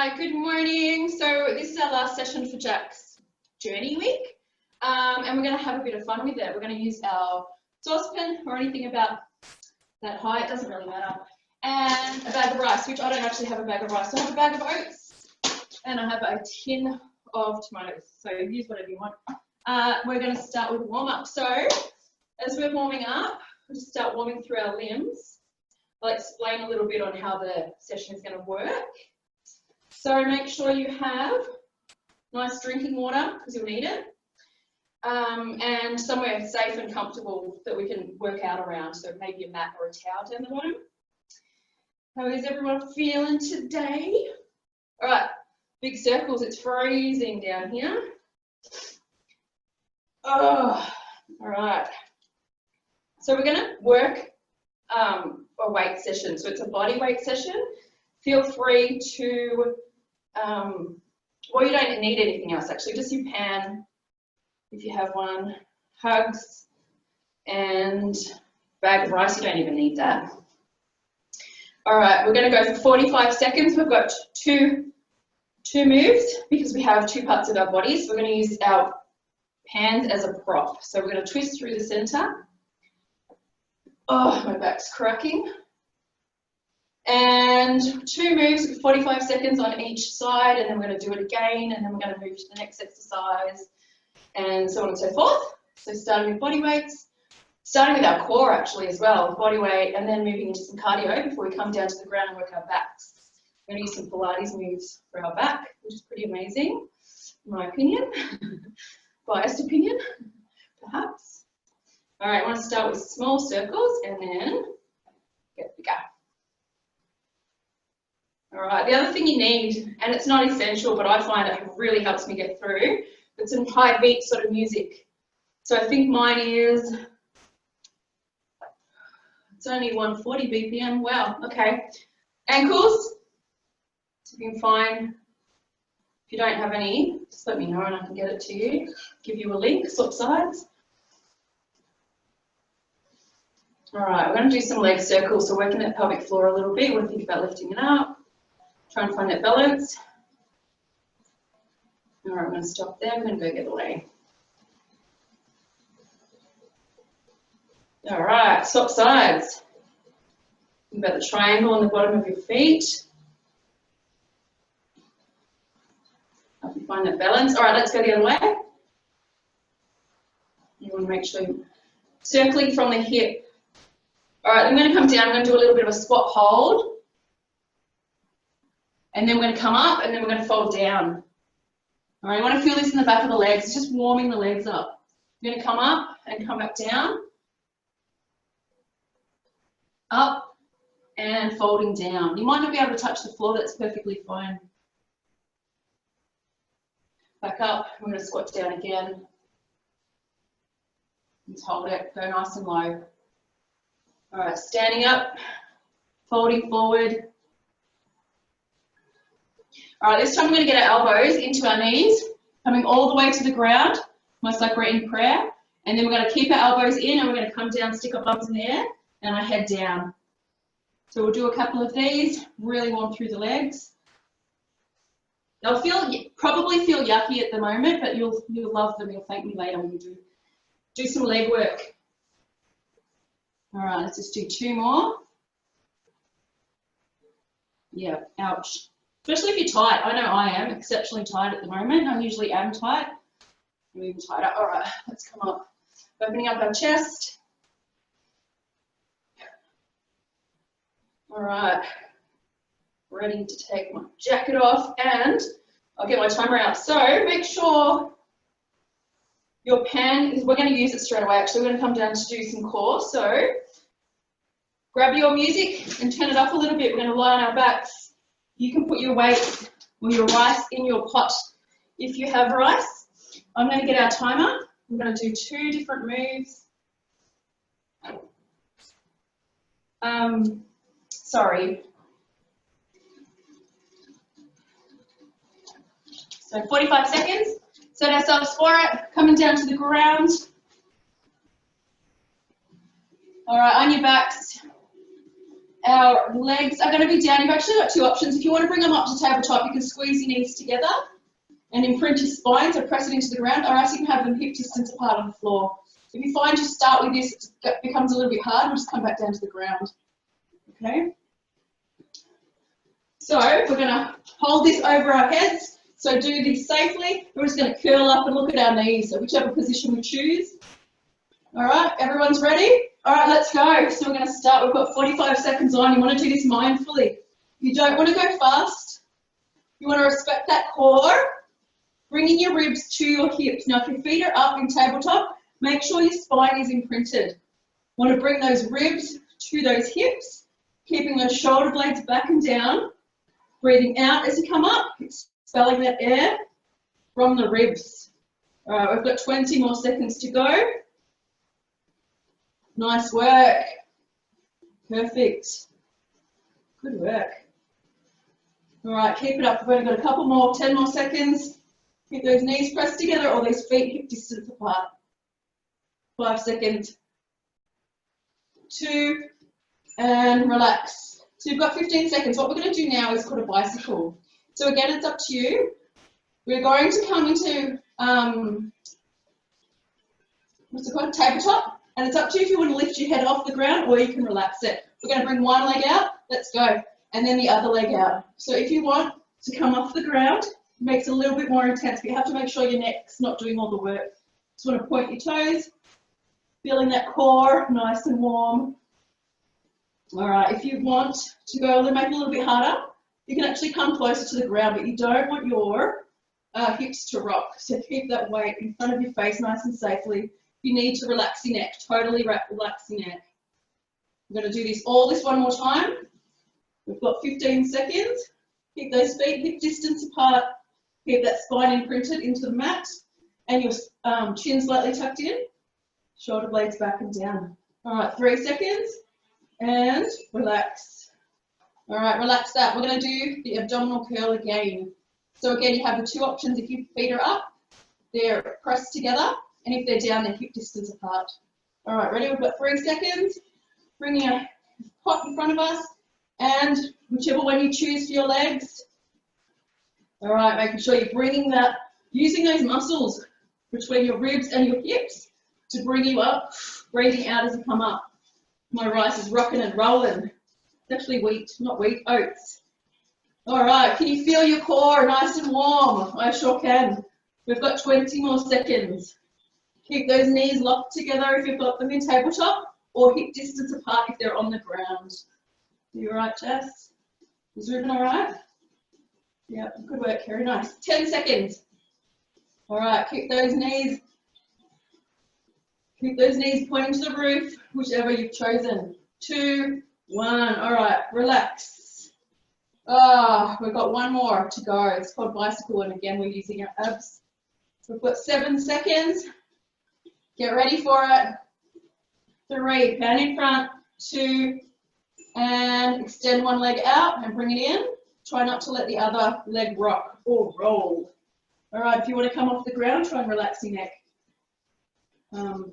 right, good morning. So this is our last session for Jack's journey week, and we're going to have a bit of fun with it. We're going to use our saucepan or anything about that high, it doesn't really matter, and a bag of rice, which I don't actually have a bag of rice. So I have a bag of oats, and I have a tin of tomatoes, so use whatever you want. We're going to start with a warm-up. So as we're warming up, we'll just start warming through our limbs. I'll explain a little bit on how the session is going to work. So make sure you have nice drinking water, because you'll need it, and somewhere safe and comfortable that we can work out around, so maybe a mat or a towel down the bottom. How is everyone feeling today? All right, big circles, it's freezing down here. Oh, all right. So we're going to work a weight session, so it's a body weight session. Feel free to, well, you don't need anything else actually, just your pan, if you have one, hugs, and bag of rice, you don't even need that. All right, we're going to go for 45 seconds. We've got two moves because we have two parts of our body, so we're going to use our hands as a prop. So we're going to twist through the center. Oh, my back's cracking. And two moves, 45 seconds on each side, and then we're going to do it again, and then we're going to move to the next exercise, and so on and so forth. So starting with body weights, starting with our core actually as well, body weight, and then moving into some cardio before we come down to the ground and work our backs. We're going to use some Pilates moves for our back, which is pretty amazing, in my opinion. Biased opinion, perhaps. All right, I want to start with small circles and then get bigger. All right, the other thing you need, and it's not essential, but I find it really helps me get through, it's some high beat sort of music. So I think mine is, it's only 140 BPM, wow, okay. Ankles, so you can find, if you don't have any, just let me know and I can get it to you, give you a link, swap sides. All right, we're going to do some leg circles, so working that pelvic floor a little bit, we'll think about lifting it up. Try and find that balance. All right, I'm going to stop there. I'm going to go the other way. All right, swap sides. Think about the triangle on the bottom of your feet. Help you find that balance. All right, let's go the other way. You want to make sure you're circling from the hip. All right, I'm going to come down. I'm going to do a little bit of a squat hold. And then we're going to come up and then we're going to fold down. All right, you want to feel this in the back of the legs, it's just warming the legs up. You're going to come up and come back down. Up and folding down. You might not be able to touch the floor, that's perfectly fine. Back up, we're going to squat down again. Just hold it, go nice and low. All right, standing up, folding forward. All right, this time we're going to get our elbows into our knees, coming all the way to the ground, almost like we're in prayer. And then we're going to keep our elbows in and we're going to come down, stick our bums in the air, and our head down. So we'll do a couple of these, really warm through the legs. They'll probably feel yucky at the moment, but you'll love them. You'll thank me later when you do some leg work. All right, let's just do two more. Yeah, ouch. Especially if you're tight. I know I am exceptionally tight at the moment. I usually am tight. I'm even tighter. All right, let's come up. Opening up our chest. All right, ready to take my jacket off and I'll get my timer out. So make sure your pan, we're going to use it straight away. Actually, we're going to come down to do some core. So grab your music and turn it up a little bit. We're going to lie on our backs. You can put your weight or your rice in your pot if you have rice. I'm going to get our timer. I'm going to do two different moves. Sorry. So 45 seconds. Set ourselves for it. Coming down to the ground. All right, on your backs. Our legs are going to be down. You've actually got two options. If you want to bring them up to tabletop, you can squeeze your knees together and imprint your spine, so press it into the ground, or else you can have them hip distance apart on the floor. If you find you start with this, it becomes a little bit hard, we'll just come back down to the ground. Okay? So we're going to hold this over our heads. So do this safely. We're just going to curl up and look at our knees, so whichever position we choose. All right, everyone's ready? All right, let's go. So we're going to start. We've got 45 seconds on. You want to do this mindfully. You don't want to go fast. You want to respect that core, bringing your ribs to your hips. Now, if your feet are up in tabletop, make sure your spine is imprinted. Want to bring those ribs to those hips, keeping those shoulder blades back and down. Breathing out as you come up, expelling that air from the ribs. All right, we've got 20 more seconds to go. Nice work. Perfect. Good work. All right, keep it up. We've only got a couple more, 10 more seconds. Keep those knees pressed together or those feet hip distance apart. 5 seconds. 2, and relax. So you've got 15 seconds. What we're going to do now is called a bicycle. So again, it's up to you. We're going to come into, what's it called, tabletop. And it's up to you if you want to lift your head off the ground or you can relax it. We're going to bring one leg out. Let's go. And then the other leg out. So if you want to come off the ground, it makes it a little bit more intense, but you have to make sure your neck's not doing all the work. Just want to point your toes, feeling that core nice and warm. All right, if you want to go make it a little bit harder, you can actually come closer to the ground, but you don't want your hips to rock. So keep that weight in front of your face nice and safely. You need to relax your neck, totally relax your neck. I'm going to do this one more time. We've got 15 seconds. Keep those feet hip distance apart. Keep that spine imprinted into the mat and your chin slightly tucked in. Shoulder blades back and down. All right, 3 seconds and relax. All right, relax that. We're going to do the abdominal curl again. So again, you have the two options. If your feet are up, they're pressed together. And if they're down, they're hip distance apart. All right, ready? We've got 3 seconds. Bring your pot in front of us. And whichever one you choose for your legs. All right, making sure you're bringing that, using those muscles between your ribs and your hips to bring you up. Breathing out as you come up. My rice is rocking and rolling. It's actually wheat, not wheat, oats. All right, can you feel your core nice and warm? I sure can. We've got 20 more seconds. Keep those knees locked together if you've got them in tabletop, or hip distance apart if they're on the ground. You all right, Jess? Is Ruben all right? Yeah, good work, Kerry. Nice. 10 seconds. All right, keep those knees pointing to the roof, whichever you've chosen. 2, 1. All right, relax. We've got one more to go. It's called bicycle, and again, we're using our abs. We've got 7 seconds. Get ready for it. 3, pan in front. 2, and extend one leg out and bring it in. Try not to let the other leg rock or roll. All right, if you want to come off the ground, try and relax your neck.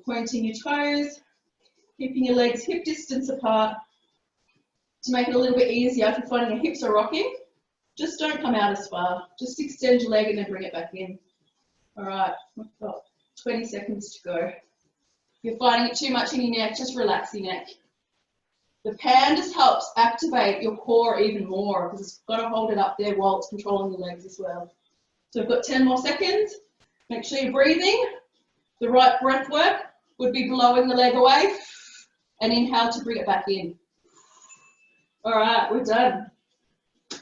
Pointing your toes, keeping your legs hip distance apart. To make it a little bit easier, if you're finding your hips are rocking, just don't come out as far. Just extend your leg and then bring it back in. All right, we've got 20 seconds to go. If you're finding it too much in your neck, just relax your neck. The pan just helps activate your core even more because it's got to hold it up there while it's controlling the legs as well. So we've got 10 more seconds. Make sure you're breathing. The right breath work would be blowing the leg away and inhale to bring it back in. All right, we're done.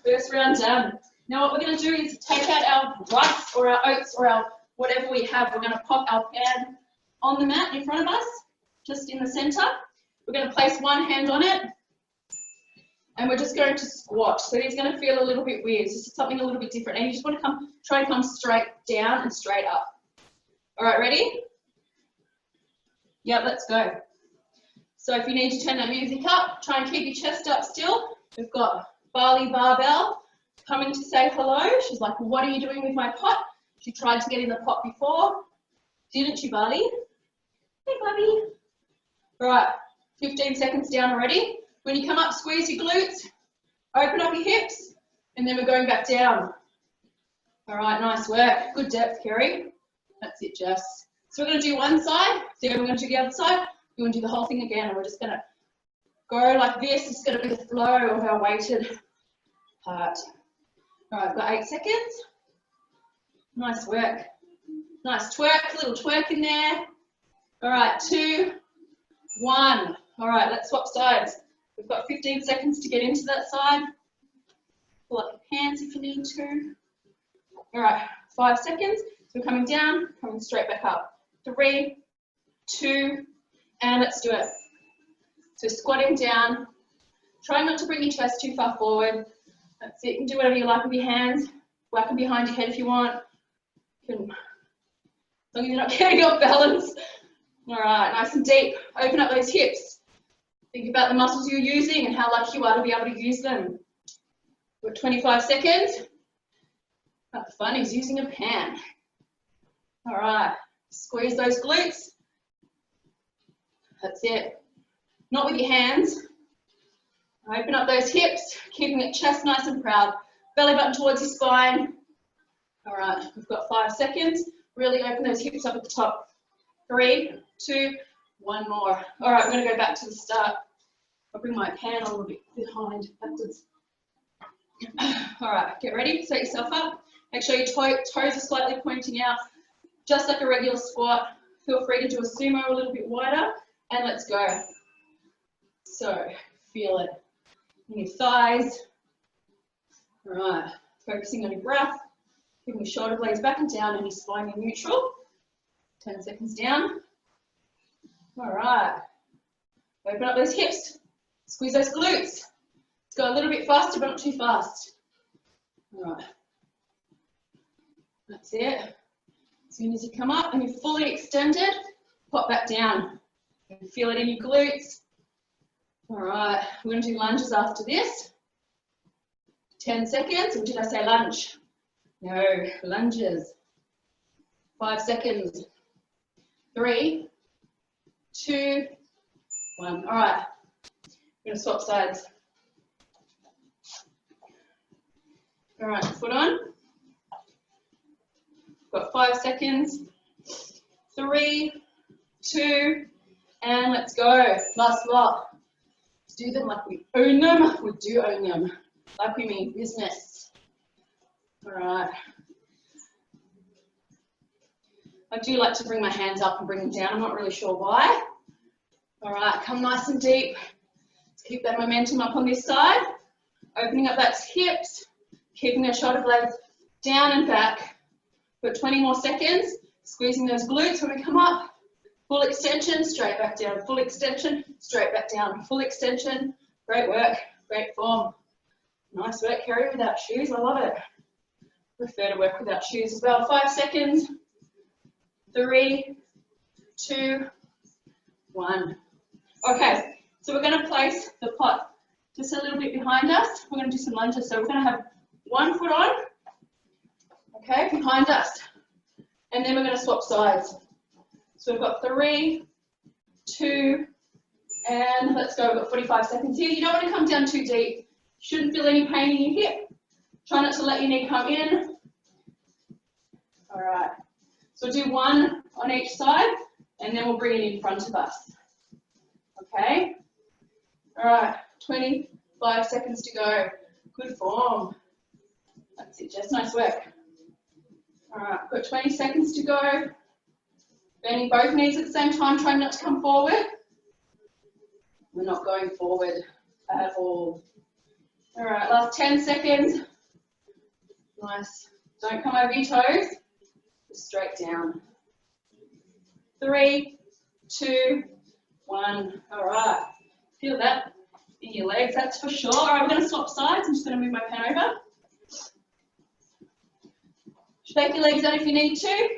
First round done. Now what we're going to do is take out our rice or our oats or our whatever we have. We're going to pop our pan on the mat in front of us, just in the center. We're going to place one hand on it and we're just going to squat. So it's going to feel a little bit weird. It's just something a little bit different. And you just want to try and come straight down and straight up. All right, ready? Yeah, let's go. So if you need to turn that music up, try and keep your chest up still. We've got Bali Barbell coming to say hello. She's like, what are you doing with my pot? She tried to get in the pot before. Didn't she, Bali? Hey, Bobby. All right, 15 seconds down already. When you come up, squeeze your glutes, open up your hips, and then we're going back down. All right, nice work. Good depth, Kerry. That's it, Jess. So we're going to do one side, then we're going to do the other side. We're going to do the whole thing again, and we're just going to go like this. It's going to be the flow of our weighted part. All right, I've got 8 seconds. Nice work. Nice twerk, little twerk in there. All right, 2, 1. All right, let's swap sides. We've got 15 seconds to get into that side. Pull up your pants if you need to. All right, 5 seconds. So we're coming down, coming straight back up. 3, 2, and let's do it. So squatting down. Try not to bring your chest too far forward. That's it. You can do whatever you like with your hands. Whack them behind your head if you want. You can, as long as you're not getting off balance. All right, nice and deep. Open up those hips. Think about the muscles you're using and how lucky you are to be able to use them. We've got 25 seconds. But the fun is using a pan. All right, squeeze those glutes. That's it. Not with your hands. Open up those hips, keeping the chest nice and proud. Belly button towards your spine. All right, we've got 5 seconds. Really open those hips up at the top. 3, 2, 1 more. All right, I'm going to go back to the start. I'll bring my pan a little bit behind, backwards. All right, get ready, set yourself up. Make sure your toes are slightly pointing out, just like a regular squat. Feel free to do a sumo a little bit wider, and let's go. So, feel it in your thighs. All right, focusing on your breath, keeping your shoulder blades back and down and your spine in neutral. 10 seconds down. All right, open up those hips, squeeze those glutes. Let's go a little bit faster, but not too fast. All right, that's it. As soon as you come up and you're fully extended, pop back down. You can feel it in your glutes. All right, we're going to do lunges after this. 10 seconds, or did I say lunge? No, lunges. 5 seconds. 3, 2, 1. All right, we're going to swap sides. All right, foot on. Got 5 seconds. 3, 2, and let's go. Last lot. Let's do them like we own them. We do own them. Like we mean business. All right. I do like to bring my hands up and bring them down. I'm not really sure why. All right, come nice and deep. Let's keep that momentum up on this side. Opening up those hips. Keeping those shoulder blades down and back. Got 20 more seconds. Squeezing those glutes when we come up. Full extension, straight back down. Full extension, straight back down. Full extension. Great work, great form. Nice work, Kerry, without shoes. I love it. Prefer to work without shoes as well. 5 seconds. 3, 2, 1. Okay, so we're going to place the pot just a little bit behind us. We're going to do some lunges. So we're going to have one foot on, okay, behind us. And then we're going to swap sides. So we've got 3, 2, and let's go. We've got 45 seconds here. You don't want to come down too deep. Shouldn't feel any pain in your hip. Try not to let your knee come in. All right. So we'll do one on each side, and then we'll bring it in front of us. Okay? All right. 25 seconds to go. Good form. That's it, Jess. Nice work. All right. Got 20 seconds to go. Bending both knees at the same time, trying not to come forward. We're not going forward at all. All right, last 10 seconds. Nice. Don't come over your toes. Just straight down. 3, 2, 1. All right. Feel that in your legs, that's for sure. All right, we're going to swap sides. I'm just going to move my pen over. Shake your legs out if you need to.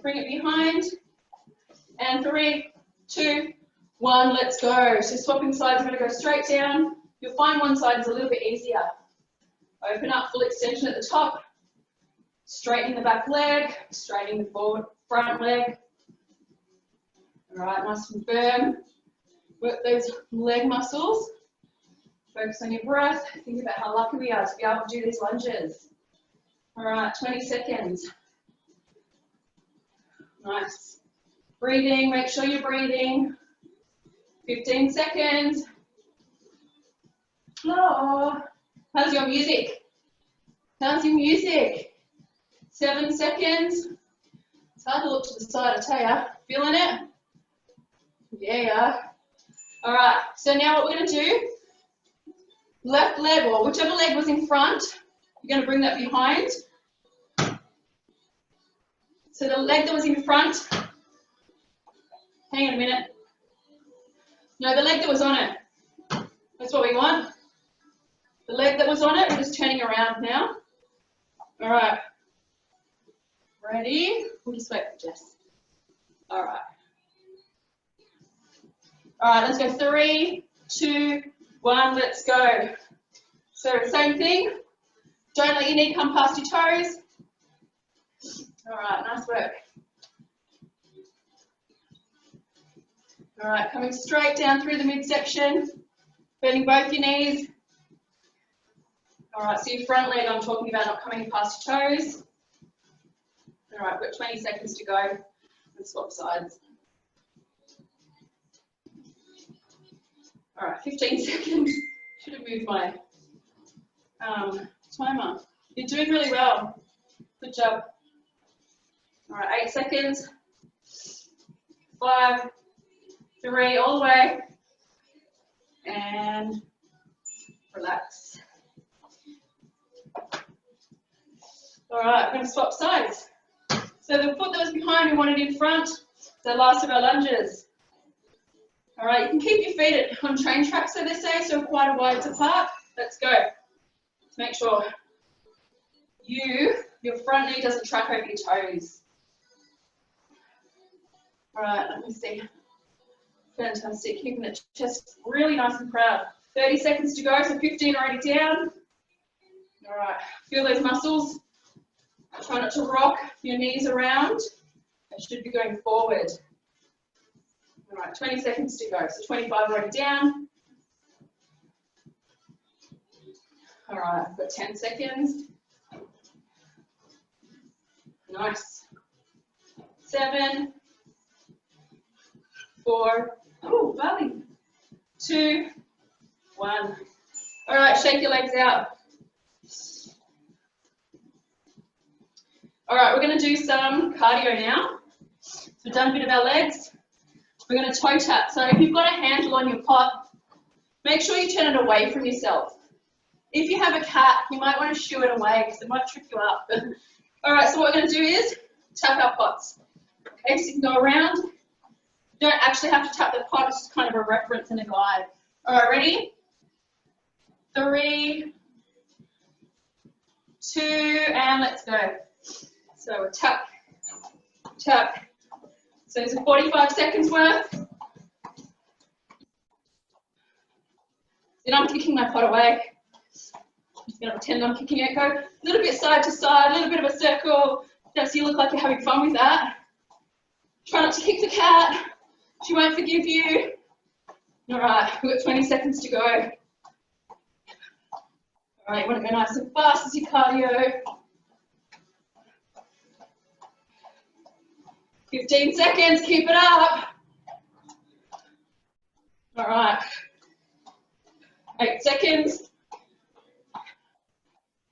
Bring it behind. And 3, 2, 1. Let's go. So swapping sides, we're going to go straight down. You'll find one side is a little bit easier. Open up, full extension at the top. Straightening the back leg, straightening the forward front leg. All right, nice and firm. Work those leg muscles. Focus on your breath. Think about how lucky we are to be able to do these lunges. All right, 20 seconds. Nice. Breathing, make sure you're breathing. 15 seconds. Oh, how's your music? How's your music? 7 seconds. It's hard to look to the side, I tell ya. Feeling it? Yeah. All right, so now what we're going to do, left leg, or whichever leg was in front, you're going to bring that behind. So the leg that was in front, hang on a minute. No, the leg that was on it. That's what we want. The leg that was on it, we're just turning around now. All right. Ready? We'll just wait for Jess. All right. All right, let's go. 3, 2, 1, let's go. So same thing. Don't let your knee come past your toes. All right, nice work. All right, coming straight down through the midsection, bending both your knees. All right, so your front leg I'm talking about not coming past your toes. All right, we've got 20 seconds to go and swap sides. All right, 15 seconds. Should have moved my timer. You're doing really well. Good job. All right, 8 seconds. 5, 3, all the way. And relax. All right, I'm going to swap sides. So the foot that was behind, we want it in front. The last of our lunges. All right, you can keep your feet on train tracks, so they say, so quite a wide apart. Let's go. Let's make sure your front knee doesn't track over your toes. All right, let me see. Fantastic, keeping the chest really nice and proud. 30 seconds to go, so 15 already down. All right, feel those muscles. Try not to rock your knees around. They should be going forward. All right, 20 seconds to go, so 25 already down. All right, I've got 10 seconds. Nice. 7, 4, oh, belly. 2, 1. All right, shake your legs out. All right, we're going to do some cardio now. So we've done a bit of our legs. We're going to toe tap. So if you've got a handle on your pot, make sure you turn it away from yourself. If you have a cat, you might want to shoo it away because it might trip you up. All right, so what we're going to do is tap our pots. Okay, so you can go around. You don't actually have to tap the pot, it's just kind of a reference and a guide. All right, ready? 3, 2, and let's go. So we're tap, tap. So it's 45 seconds worth. Then I'm kicking my pot away. I'm just going to pretend I'm kicking it. Go a little bit side to side, a little bit of a circle. Just so you look like you're having fun with that. Try not to kick the cat. She won't forgive you. All right, we've got 20 seconds to go. All right, you want to go nice and fast as your cardio. 15 seconds, keep it up. All right, 8 seconds.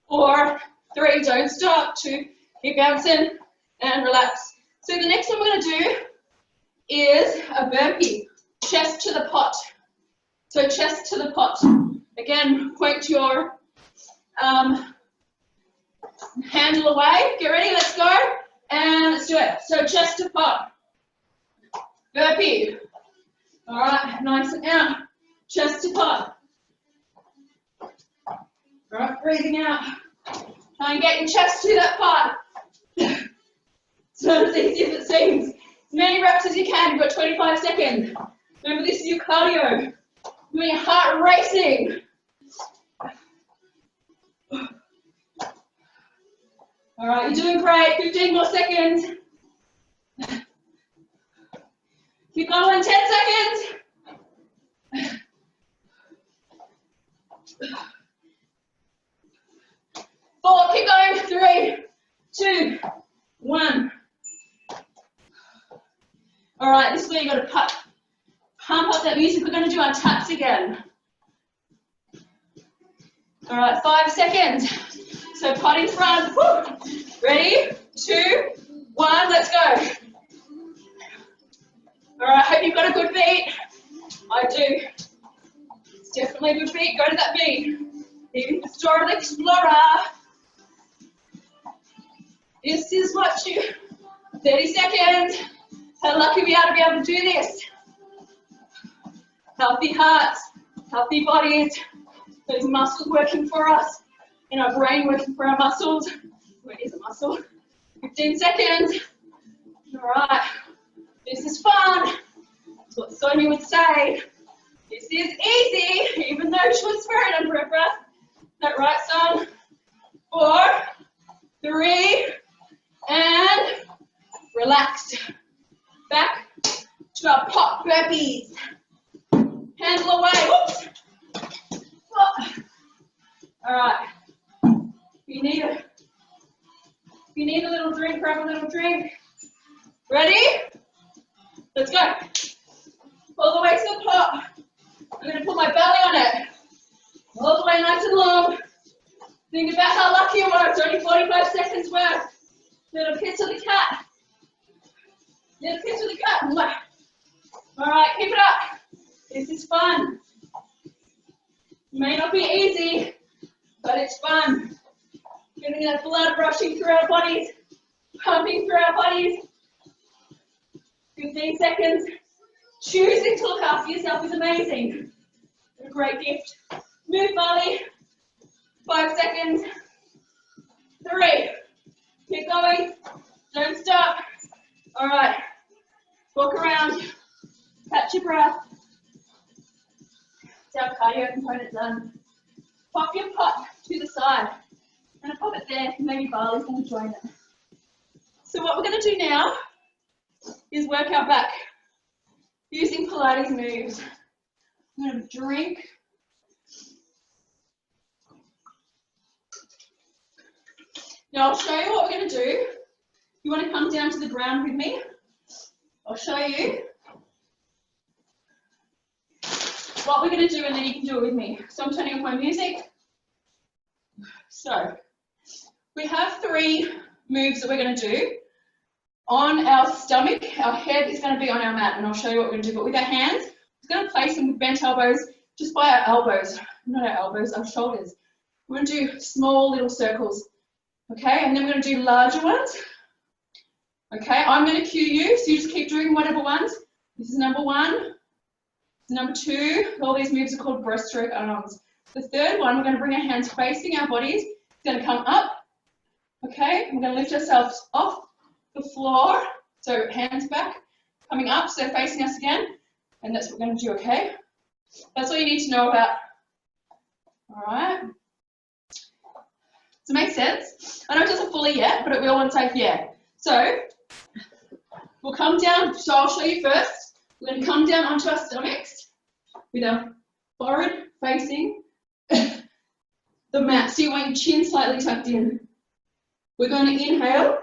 4, 3, don't stop. 2, keep bouncing and relax. So the next one we're going to do is a burpee, chest to the pot. So chest to the pot. Again, point your handle away. Get ready, let's go. And let's do it. So chest to pot. Burpee. All right, nice and out. Chest to pot. All right, breathing out. Try and get your chest to that pot. It's not as easy as it seems. As many reps as you can. You've got 25 seconds. Remember, this is your cardio. You want your heart racing. All right, you're doing great. 15 more seconds. Keep going. 10 seconds. All right, this is where you got to pump up that music. We're going to do our taps again. All right, 5 seconds. So pot in front. Woo. Ready? 2, 1, let's go. All right, hope you've got a good beat. I do. It's definitely a good beat. Go to that beat. Even the Store of the Explorer. This is what you, 30 seconds. How lucky we are to be able to do this. Healthy hearts, healthy bodies, those muscles working for us, and our brain working for our muscles. Where is a muscle? 15 seconds. All right, this is fun. That's what Sonia would say. This is easy, even though she was swearing under her breath. Is that right, son? 4, 3, and relax. Back to our pop burpees. Handle away. Whoops. All right. If you need a little drink, grab a little drink. Ready? Let's go. All the way to the top. I'm going to put my belly on it. All the way nice and long. Think about how lucky you are. It's only 45 seconds worth. Little kiss of the cat. Little kiss of the cat. All right, keep it up. This is fun. It may not be easy, but it's fun. Getting that blood rushing through our bodies, pumping through our bodies. 15 seconds. Choosing to look after yourself is amazing. What a great gift. Move, Bali. 5 seconds. 3. Keep going. Don't stop. All right. Walk around. Catch your breath. It's our cardio component done. Pop your pot to the side. I'm going to pop it there. Maybe Bali's going to join it. So what we're going to do now is work our back using Pilates moves. I'm going to drink. Now I'll show you what we're going to do. You want to come down to the ground with me? I'll show you what we're going to do, and then you can do it with me. So I'm turning off my music. So we have 3 moves that we're going to do. On our stomach, our head is going to be on our mat, and I'll show you what we're going to do. But with our hands, we're going to place them with bent elbows just by our elbows, not our elbows, our shoulders. We're going to do small little circles, okay? And then we're going to do larger ones. Okay, I'm going to cue you, so you just keep doing whatever ones. This is number 1. Number 2, all these moves are called breaststroke arms. The third one, we're going to bring our hands facing our bodies. It's going to come up, okay? We're going to lift ourselves off the floor, so hands back, coming up, so facing us again, and that's what we're going to do, okay? That's all you need to know about. All right? Does it make sense? I know it doesn't fully yet, but it will once I yeah. So we'll come down, so I'll show you first. We're going to come down onto our stomachs with our forehead facing the mat. So you want your chin slightly tucked in. We're going to inhale,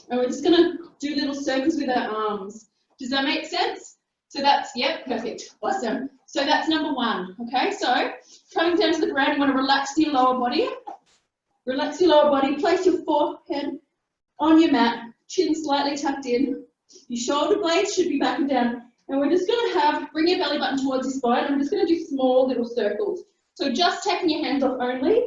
and we're just going to do little circles with our arms. Does that make sense? So that's, yep, perfect, awesome. So that's number 1, okay? So coming down to the ground, you want to relax your lower body. Relax your lower body, place your forehead on your mat, chin slightly tucked in. Your shoulder blades should be back and down. And we're just going to bring your belly button towards your spine. I'm just going to do small little circles. So just taking your hands off only.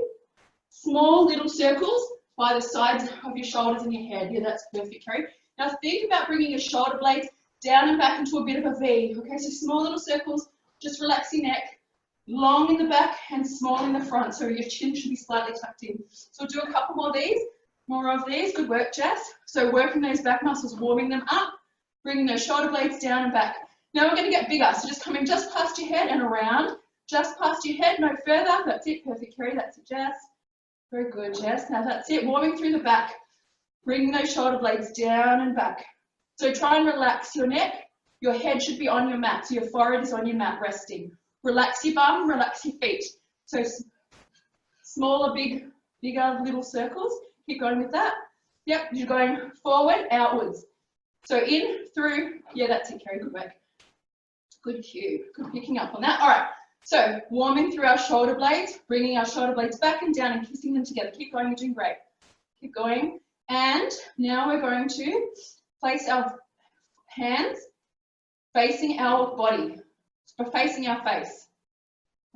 Small little circles by the sides of your shoulders and your head. Yeah, that's perfect, Carrie. Now think about bringing your shoulder blades down and back into a bit of a V. Okay, so small little circles, just relax your neck. Long in the back and small in the front. So your chin should be slightly tucked in. So we'll do a couple more of these. Good work, Jess. So working those back muscles, warming them up, bringing those shoulder blades down and back. Now we're going to get bigger, so just coming just past your head and around, just past your head, no further. That's it, perfect, Carrie, that's it, Jess. Very good, Jess. Now that's it, warming through the back, bringing those shoulder blades down and back. So try and relax your neck. Your head should be on your mat, so your forehead is on your mat, resting. Relax your bum, relax your feet. So smaller, bigger little circles. Keep going with that. Yep, you're going forward, outwards. So in, through, yeah, that's it, Kerry, good work. Good cue, good picking up on that. All right, so warming through our shoulder blades, bringing our shoulder blades back and down and kissing them together. Keep going, you're doing great. Keep going. And now we're going to place our hands facing our body, facing our face.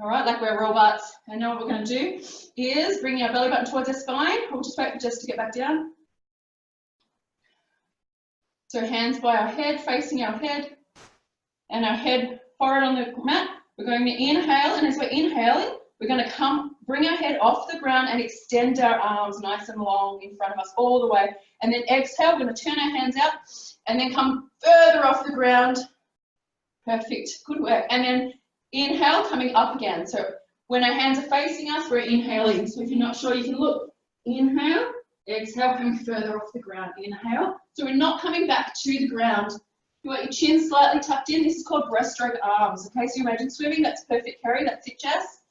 All right, like we're robots. And now what we're going to do is bring our belly button towards our spine. We'll just wait just to get back down. So hands by our head, facing our head, and our head forward on the mat. We're going to inhale, and as we're inhaling, we're going to bring our head off the ground and extend our arms nice and long in front of us all the way. And then exhale, we're going to turn our hands out and then come further off the ground. Perfect, good work. And then inhale, coming up again. So when our hands are facing us, we're inhaling. So if you're not sure, you can look. Inhale, exhale, coming further off the ground. Inhale. So we're not coming back to the ground. You want your chin slightly tucked in. This is called breaststroke arms. Okay, so you imagine swimming. That's perfect, Kerry. That's it, Jess.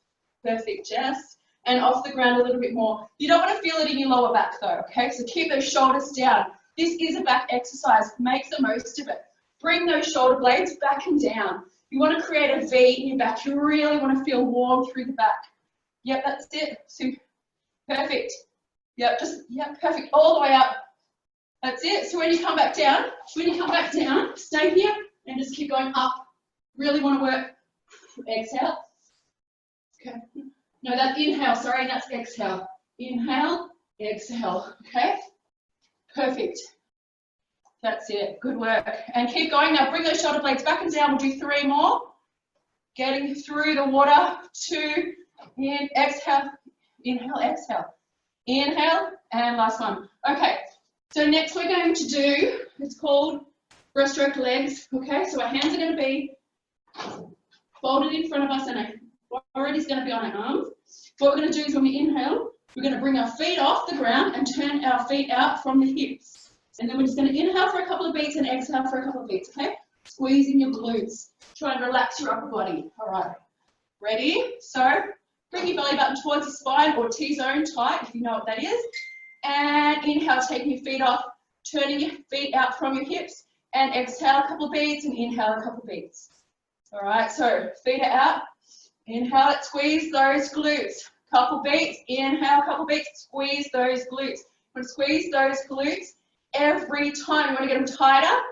Perfect, Jess. And off the ground a little bit more. You don't want to feel it in your lower back though, okay? So keep those shoulders down. This is a back exercise. Make the most of it. Bring those shoulder blades back and down. You want to create a V in your back. You really want to feel warm through the back. Yep, that's it. So, perfect. Yep, perfect. All the way up. That's it. So when you come back down, stay here and just keep going up. Really want to work. Exhale. Okay. No, that's inhale. Sorry, that's exhale. Inhale, exhale. Okay. Perfect. That's it. Good work. And keep going. Now bring those shoulder blades back and down. We'll do 3 more. Getting through the water. 2. In. Exhale. Inhale. Exhale. Inhale. And last one. Okay. So next we're going to do, it's called breaststroke legs. Okay. So our hands are going to be folded in front of us and our forehead is going to be on our arms. What we're going to do is when we inhale, we're going to bring our feet off the ground and turn our feet out from the hips. And then we're just going to inhale for a couple of beats and exhale for a couple of beats, okay? Squeezing your glutes. Try and relax your upper body. All right. Ready? So bring your belly button towards the spine or T-zone tight if you know what that is. And inhale, taking your feet off, turning your feet out from your hips. And exhale a couple of beats and inhale a couple of beats. All right, so feet are out. Inhale it, squeeze those glutes. Couple beats, inhale, couple beats, squeeze those glutes. We're going to squeeze those glutes every time. We want to get them tighter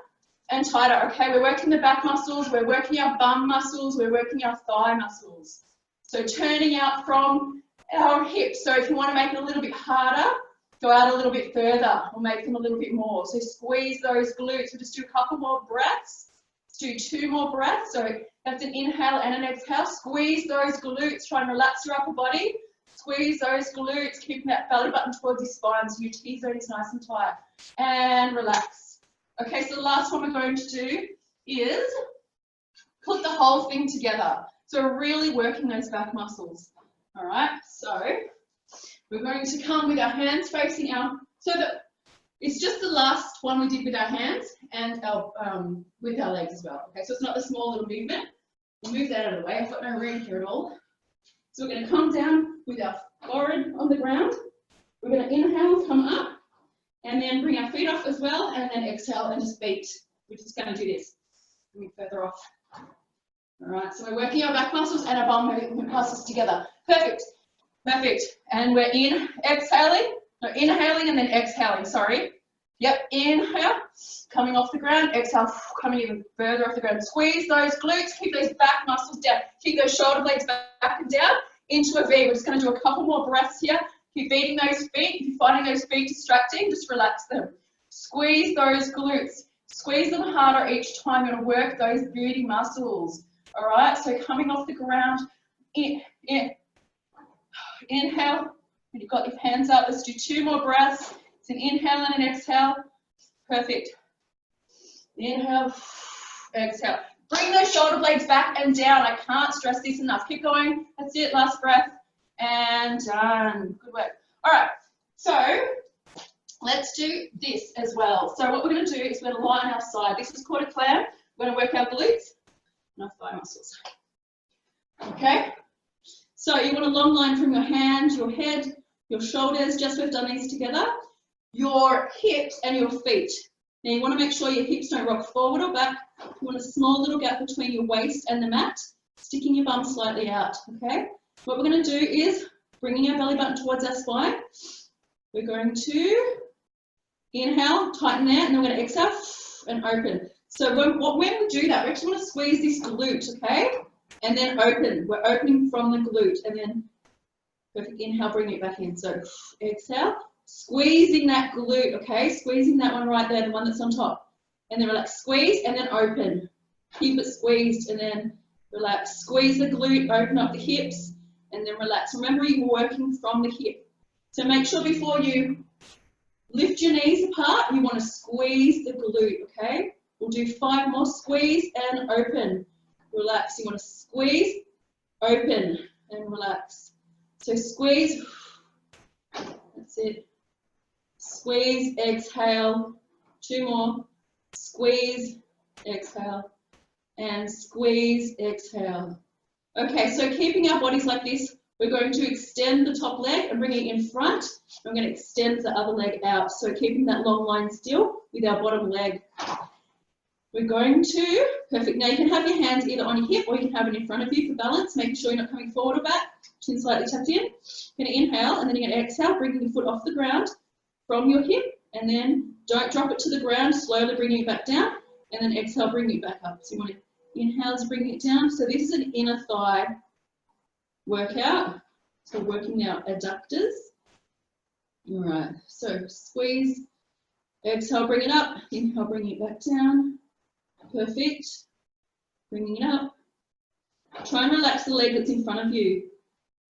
and tighter. Okay, we're working the back muscles, we're working our bum muscles, we're working our thigh muscles. So turning out from our hips. So if you want to make it a little bit harder, go out a little bit further or make them a little bit more. So squeeze those glutes. We'll just do a couple more breaths. Let's do 2 more breaths. So that's an inhale and an exhale. Squeeze those glutes. Try and relax your upper body. Squeeze those glutes, keeping that belly button towards your spine so your T-zone is nice and tight. And relax. Okay, so the last one we're going to do is put the whole thing together. So we're really working those back muscles. All right, so we're going to come with our hands facing so that it's just the last one we did with our hands and with our legs as well. Okay, so it's not a small little movement. We'll move that out of the way. I've got no room here at all. So we're going to come down with our forehead on the ground. We're going to inhale, come up, and then bring our feet off as well, and then exhale and just beat. We're just going to do this. Bring further off. All right, so we're working our back muscles and our bum muscles together. Perfect. Perfect. And we're inhaling and then exhaling, sorry. Yep, inhale, coming off the ground, exhale, coming even further off the ground. Squeeze those glutes, keep those back muscles down, keep those shoulder blades back and down into a V. We're just going to do a couple more breaths here. Keep beating those feet. If you're finding those feet distracting, just relax them. Squeeze those glutes. Squeeze them harder each time. You're going to work those booty muscles. All right, so coming off the ground, inhale. When you've got your hands up, let's do 2 more breaths. It's an inhale and an exhale. Perfect. Inhale, exhale. Bring those shoulder blades back and down. I can't stress this enough. Keep going. That's it. Last breath. And done. Good work. All right. So let's do this as well. So what we're going to do is we're going to lie on our side. This is called a clam. We're going to work our glutes and our thigh muscles. Okay. So you want a long line from your hand, your head, your shoulders. Just we've done these together. Your hips and your feet. Now you want to make sure your hips don't rock forward or back. You want a small little gap between your waist and the mat, sticking your bum slightly out, okay? What we're going to do is bringing our belly button towards our spine. We're going to inhale, tighten there, and then we're going to exhale and open. So when we do that, we actually want to squeeze this glute, okay? And then open. We're opening from the glute, and then perfect. Inhale, bring it back in. So exhale, squeezing that glute, okay? Squeezing that one right there, the one that's on top. And then relax, squeeze, and then open. Keep it squeezed, and then relax. Squeeze the glute, open up the hips, and then relax. Remember, you're working from the hip. So make sure before you lift your knees apart, you want to squeeze the glute, okay? We'll do 5 more. Squeeze and open. Relax. You want to squeeze, open, and relax. So squeeze. That's it. Squeeze, exhale. 2 more. Squeeze, exhale. And squeeze, exhale. Okay, so keeping our bodies like this, we're going to extend the top leg and bring it in front. I'm going to extend the other leg out. So keeping that long line still with our bottom leg. We're going to, perfect. Now you can have your hands either on your hip or you can have it in front of you for balance, making sure you're not coming forward or back. Chin slightly tucked in. You're going to inhale and then you're going to exhale, bringing your foot off the ground from your hip, and then don't drop it to the ground, slowly bringing it back down, and then exhale, bringing it back up. So you want to inhale to bring it down. So this is an inner thigh workout. So working our adductors. All right, so squeeze, exhale, bring it up, inhale, bring it back down. Perfect. Bringing it up. Try and relax the leg that's in front of you.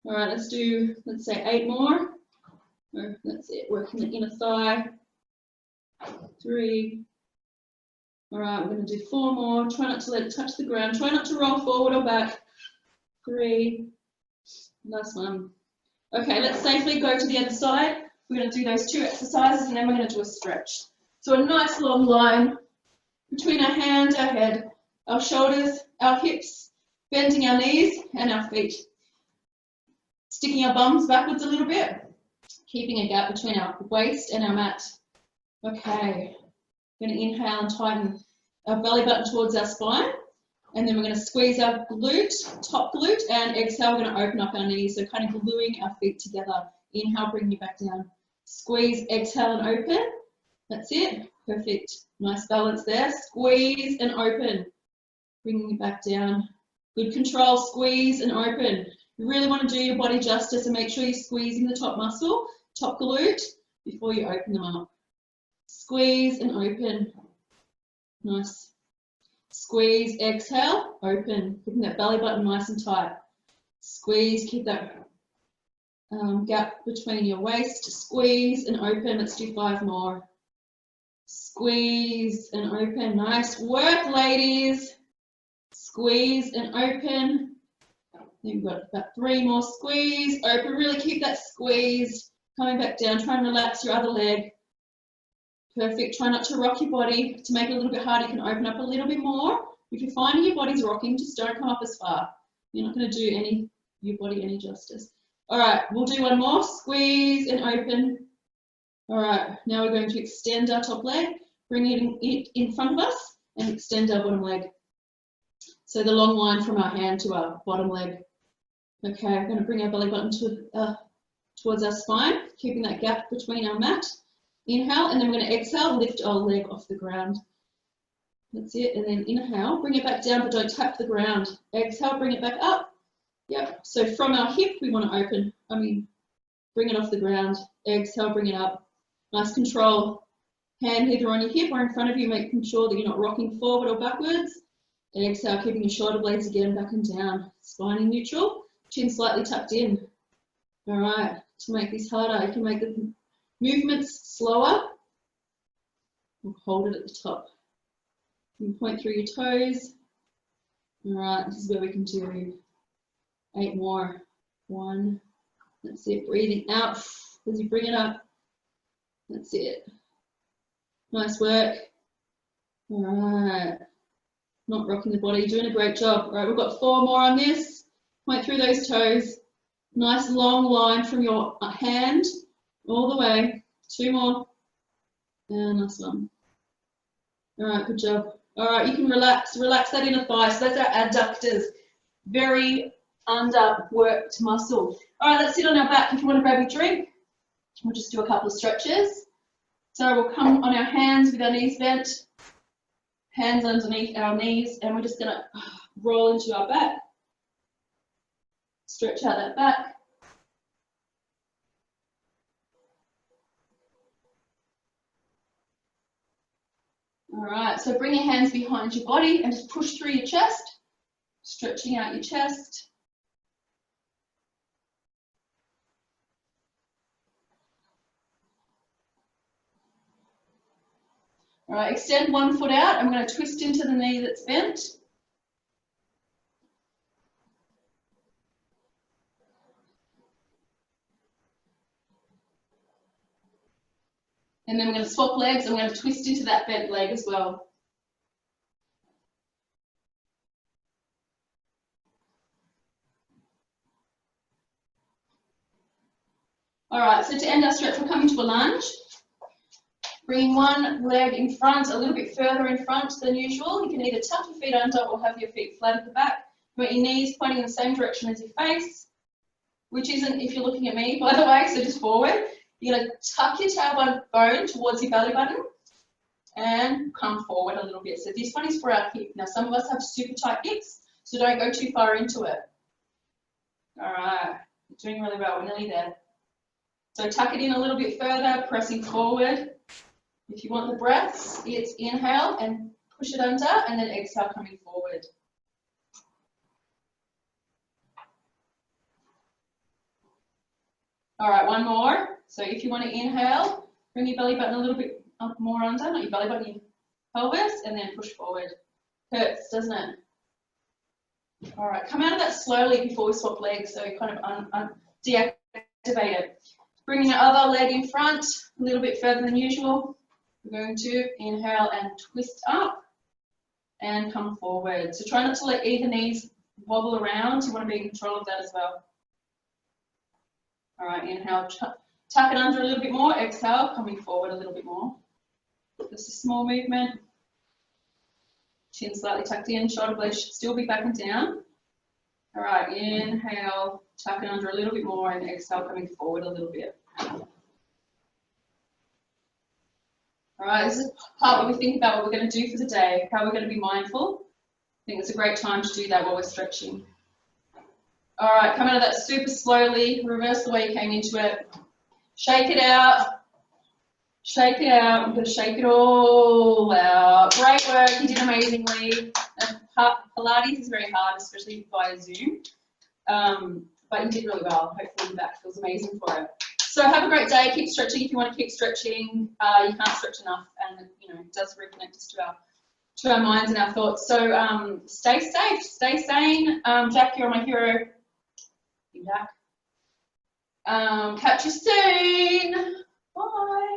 All right, let's do, let's say 8 more. That's it, working the inner thigh. 3. All right, we're going to do 4 more. Try not to let it touch the ground. Try not to roll forward or back. 3. Last one. Okay, let's safely go to the other side. We're going to do those 2 exercises and then we're going to do a stretch. So a nice long line between our hands, our head, our shoulders, our hips, bending our knees and our feet. Sticking our bums backwards a little bit, keeping a gap between our waist and our mat. Okay, we're going to inhale and tighten our belly button towards our spine. And then we're going to squeeze our glute, top glute, and exhale, we're going to open up our knees. So kind of gluing our feet together. Inhale, bring you back down. Squeeze, exhale, and open. That's it. Perfect. Nice balance there. Squeeze and open. Bringing it back down. Good control. Squeeze and open. You really want to do your body justice and make sure you're squeezing the top muscle, top glute, before you open them up. Squeeze and open. Nice. Squeeze, exhale, open. Keeping that belly button nice and tight. Squeeze, keep that gap between your waist. Squeeze and open. Let's do 5 more. Squeeze and open. Nice work, ladies. Squeeze and open. Then we've got about 3 more. Squeeze, open. Really keep that squeezed. Coming back down. Try and relax your other leg. Perfect. Try not to rock your body. To make it a little bit harder, you can open up a little bit more. If you're finding your body's rocking, just don't come up as far. You're not going to do your body any justice. All right, we'll do 1 more. Squeeze and open. All right, now we're going to extend our top leg, bring it in front of us, and extend our bottom leg. So the long line from our hand to our bottom leg. Okay, we're going to bring our belly button towards our spine, keeping that gap between our mat. Inhale, and then we're going to exhale, lift our leg off the ground. That's it, and then inhale, bring it back down, but don't tap the ground. Exhale, bring it back up. Yep, so from our hip, we want to bring it off the ground. Exhale, bring it up. Nice control. Hand either on your hip or in front of you, making sure that you're not rocking forward or backwards. Exhale, keeping your shoulder blades again back and down. Spine in neutral, chin slightly tucked in. All right, to make this harder, you can make the movements slower. We'll hold it at the top. You can point through your toes. All right, this is where we can do 8 more. 1. That's it. Breathing out as you bring it up. That's it. Nice work. All right. Not rocking the body. Doing a great job. All right, we've got 4 more on this. Point through those toes. Nice long line from your hand all the way. 2 more. And last one. All right, good job. All right, you can relax that inner thigh. So that's our adductors, very underworked muscle. All right, let's sit on our back. If you want to grab your drink, we'll just do a couple of stretches. So we'll come on our hands with our knees bent, hands underneath our knees, and we're just going to roll into our back. Stretch out that back. All right, so bring your hands behind your body and just push through your chest, stretching out your chest. All right, extend one foot out. I'm going to twist into the knee that's bent. And then we're going to swap legs and we're going to twist into that bent leg as well. All right, so to end our stretch, we'll come into a lunge. Bringing one leg in front, a little bit further in front than usual. You can either tuck your feet under or have your feet flat at the back. You want your knees pointing in the same direction as your face, which isn't if you're looking at me, by the way, so just forward. You're going to tuck your tailbone towards your belly button and come forward a little bit. So this one is for our hip. Now, some of us have super tight hips, so don't go too far into it. All right, you're doing really well. We're nearly there. So tuck it in a little bit further, pressing forward. If you want the breaths, it's inhale and push it under, and then exhale coming forward. All right, one more. So if you want to inhale, bring your belly button a little bit up more under, not your belly button, your pelvis, and then push forward. Hurts, doesn't it? All right, come out of that slowly before we swap legs, so you kind of deactivate it. Bringing your other leg in front, a little bit further than usual. We're going to inhale and twist up and come forward. So try not to let either knees wobble around. You want to be in control of that as well. All right, inhale, tuck it under a little bit more. Exhale, coming forward a little bit more. Just a small movement. Chin slightly tucked in, shoulder blades should still be back and down. All right, inhale, tuck it under a little bit more, and exhale, coming forward a little bit. All right, this is the part where we think about what we're going to do for the day, how we're going to be mindful. I think it's a great time to do that while we're stretching. All right, come out of that super slowly, reverse the way you came into it. Shake it out. Shake it out. I'm going to shake it all out. Great work, you did amazingly. Pilates is very hard, especially via Zoom, but you did really well. Hopefully your back feels amazing for it. So have a great day. Keep stretching if you want to keep stretching. You can't stretch enough, and it does reconnect us to our minds and our thoughts. So stay safe, stay sane. Jack, you're my hero. Jack. Catch you soon. Bye.